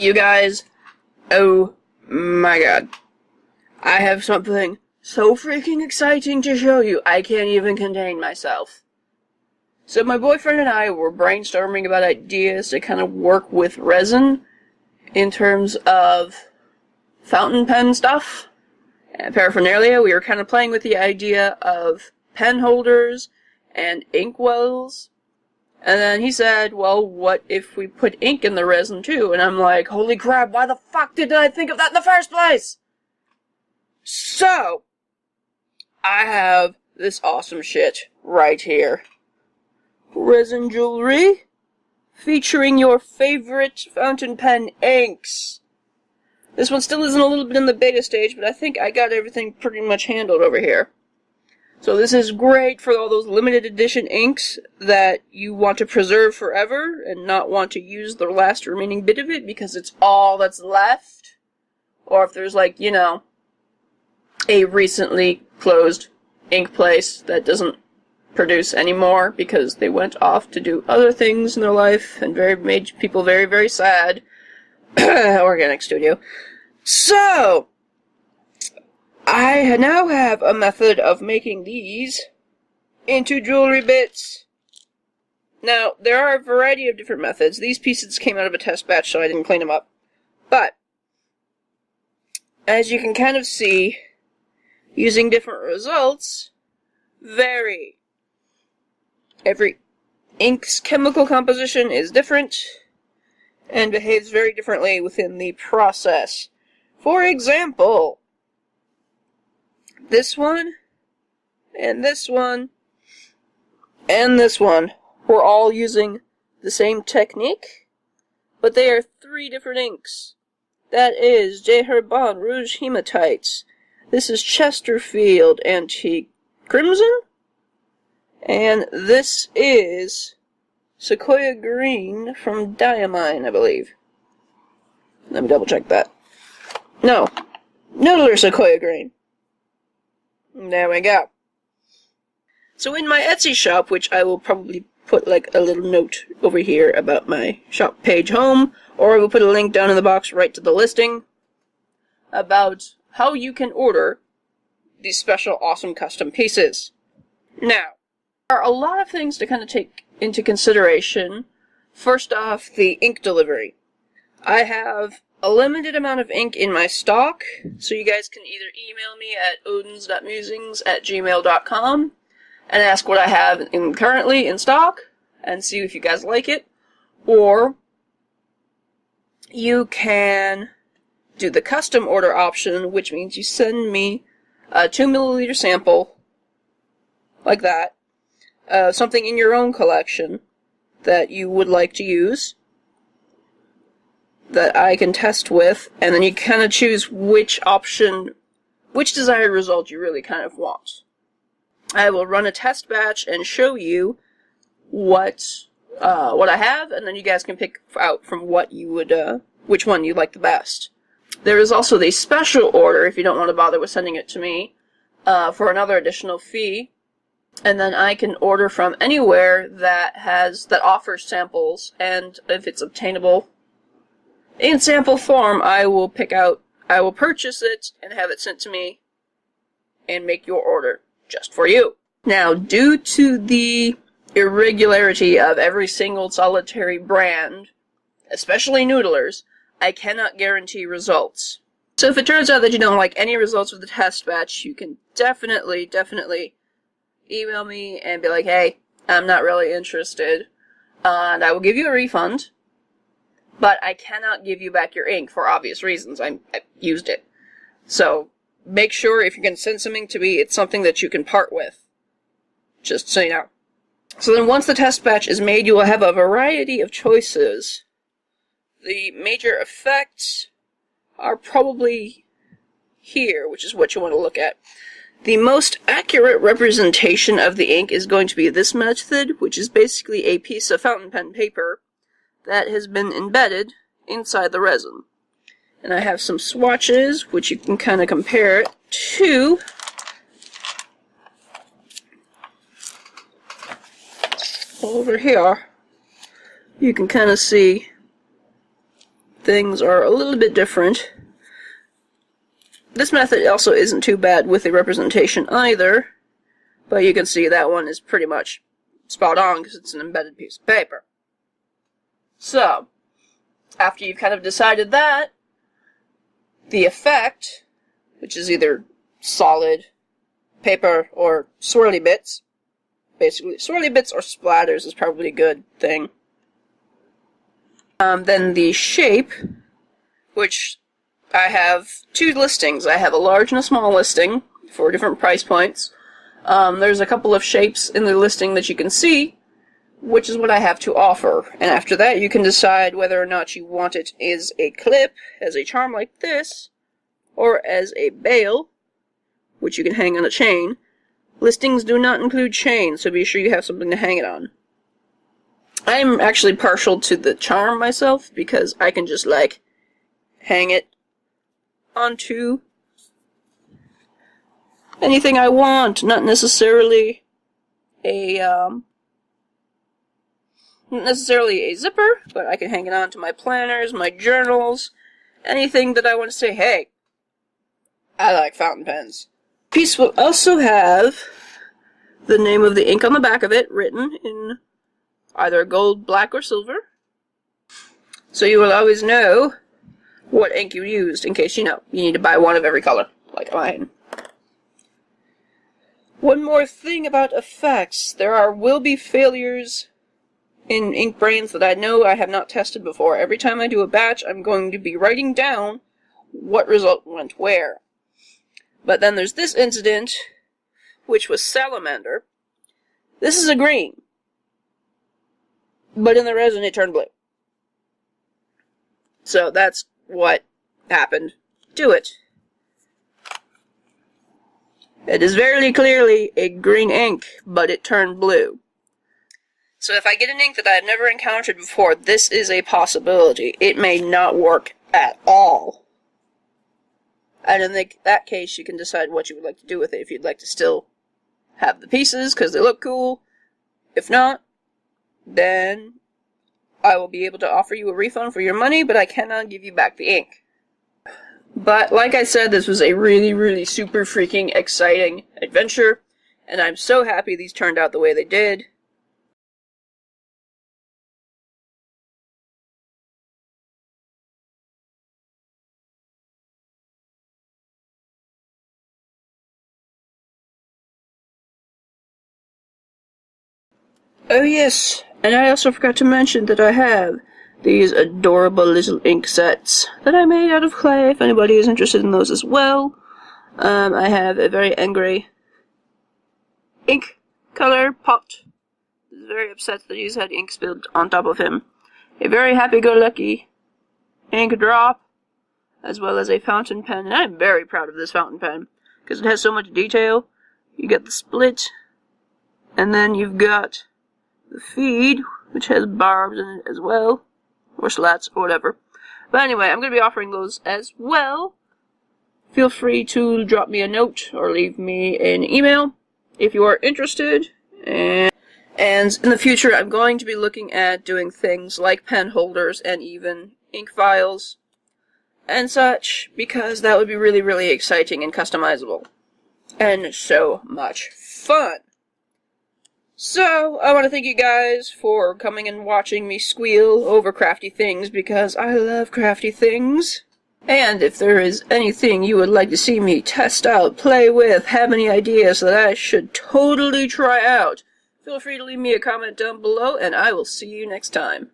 You guys, oh my god. I have something so freaking exciting to show you, I can't even contain myself. So my boyfriend and I were brainstorming about ideas to kind of work with resin in terms of fountain pen stuff and paraphernalia. We were kind of playing with the idea of pen holders and ink wells. And then he said, well, what if we put ink in the resin too? And I'm like, holy crap, why the fuck didn't I think of that in the first place? So, I have this awesome shit right here. Resin jewelry featuring your favorite fountain pen inks. This one still isn't a little bit in the beta stage, but I think I got everything pretty much handled over here. So this is great for all those limited edition inks that you want to preserve forever and not want to use the last remaining bit of it because it's all that's left. Or if there's like, you know, a recently closed ink place that doesn't produce anymore because they went off to do other things in their life and made people very, very sad. Organic studio. So, I now have a method of making these into jewelry bits. Now, there are a variety of different methods. These pieces came out of a test batch, so I didn't clean them up. But, as you can kind of see, using different results vary. Every ink's chemical composition is different and behaves very differently within the process. For example, this one, and this one, and this one were all using the same technique, but they are 3 different inks. That is J. Herbin Rouge Hematites. This is Chesterfield Antique Crimson. And this is Sequoia Green from Diamine, I believe. Let me double check that. No. Noodler Sequoia Green. There we go. So in my Etsy shop, which I will probably put like a little note over here about my shop page home, or I will put a link down in the box right to the listing about how you can order these special awesome custom pieces. Now, there are a lot of things to kind of take into consideration. First off, the ink delivery. I have a limited amount of ink in my stock, so you guys can either email me at odins.musings@gmail.com and ask what I have currently in stock and see if you guys like it, or you can do the custom order option, which means you send me a 2 milliliter sample, like that, something in your own collection that you would like to use, that I can test with, and then you kind of choose which option, which desired result you really kind of want. I will run a test batch and show you what I have, and then you guys can pick out from what you would, which one you like the best. There is also the special order if you don't want to bother with sending it to me, for another additional fee, and then I can order from anywhere that offers samples, and if it's obtainable in sample form, I will purchase it and have it sent to me and make your order just for you. Now, due to the irregularity of every single solitary brand, especially noodlers, I cannot guarantee results. So if it turns out that you don't like any results of the test batch, you can definitely email me and be like, hey, I'm not really interested, and I will give you a refund. But I cannot give you back your ink for obvious reasons. I used it. So, make sure if you're going to send something to me, it's something that you can part with. Just so you know. So then once the test batch is made, you will have a variety of choices. The major effects are probably here, which is what you want to look at. The most accurate representation of the ink is going to be this method, which is basically a piece of fountain pen paper that has been embedded inside the resin. And I have some swatches, which you can kind of compare it to. Over here, you can kind of see things are a little bit different. This method also isn't too bad with the representation either, but you can see that one is pretty much spot on because it's an embedded piece of paper. So, after you've kind of decided that, the effect, which is either solid, paper, or swirly bits, basically swirly bits or splatters is probably a good thing. Then the shape, which I have two listings. I have a large and a small listing for different price points. There's a couple of shapes in the listing that you can see, which is what I have to offer. And after that, you can decide whether or not you want it as a clip, as a charm like this, or as a bail, which you can hang on a chain. Listings do not include chains, so be sure you have something to hang it on. I'm actually partial to the charm myself, because I can just, like, hang it onto anything I want, not necessarily a zipper, but I can hang it onto my planners, my journals, anything that I want to say, hey, I like fountain pens. Piece will also have the name of the ink on the back of it written in either gold, black, or silver. So you will always know what ink you used in case, you need to buy one of every color, like mine. One more thing about effects. There will be failures in ink brains that I know I have not tested before. Every time I do a batch, I'm going to be writing down what result went where. But then there's this incident, which was salamander. This is a green, but in the resin it turned blue. So that's what happened to it. It is very clearly a green ink, but it turned blue. So if I get an ink that I've never encountered before, this is a possibility. It may not work at all. And in that case, you can decide what you would like to do with it. If you'd like to still have the pieces, because they look cool. If not, then I will be able to offer you a refund for your money, but I cannot give you back the ink. But, like I said, this was a really, really super freaking exciting adventure, and I'm so happy these turned out the way they did. Oh yes, and I also forgot to mention that I have these adorable little ink sets that I made out of clay, if anybody is interested in those as well. I have a very angry ink color pot. He's very upset that he's had ink spilled on top of him. A very happy-go-lucky ink drop, as well as a fountain pen, and I'm very proud of this fountain pen, because it has so much detail. You get the split, and then you've got the feed, which has barbs in it as well, or slats, or whatever. But anyway, I'm going to be offering those as well. Feel free to drop me a note or leave me an email if you are interested. And in the future, I'm going to be looking at doing things like pen holders and even ink vials and such, because that would be really, really exciting and customizable. And so much fun. So, I want to thank you guys for coming and watching me squeal over crafty things, because I love crafty things. And if there is anything you would like to see me test out, play with, have any ideas that I should totally try out, feel free to leave me a comment down below, and I will see you next time.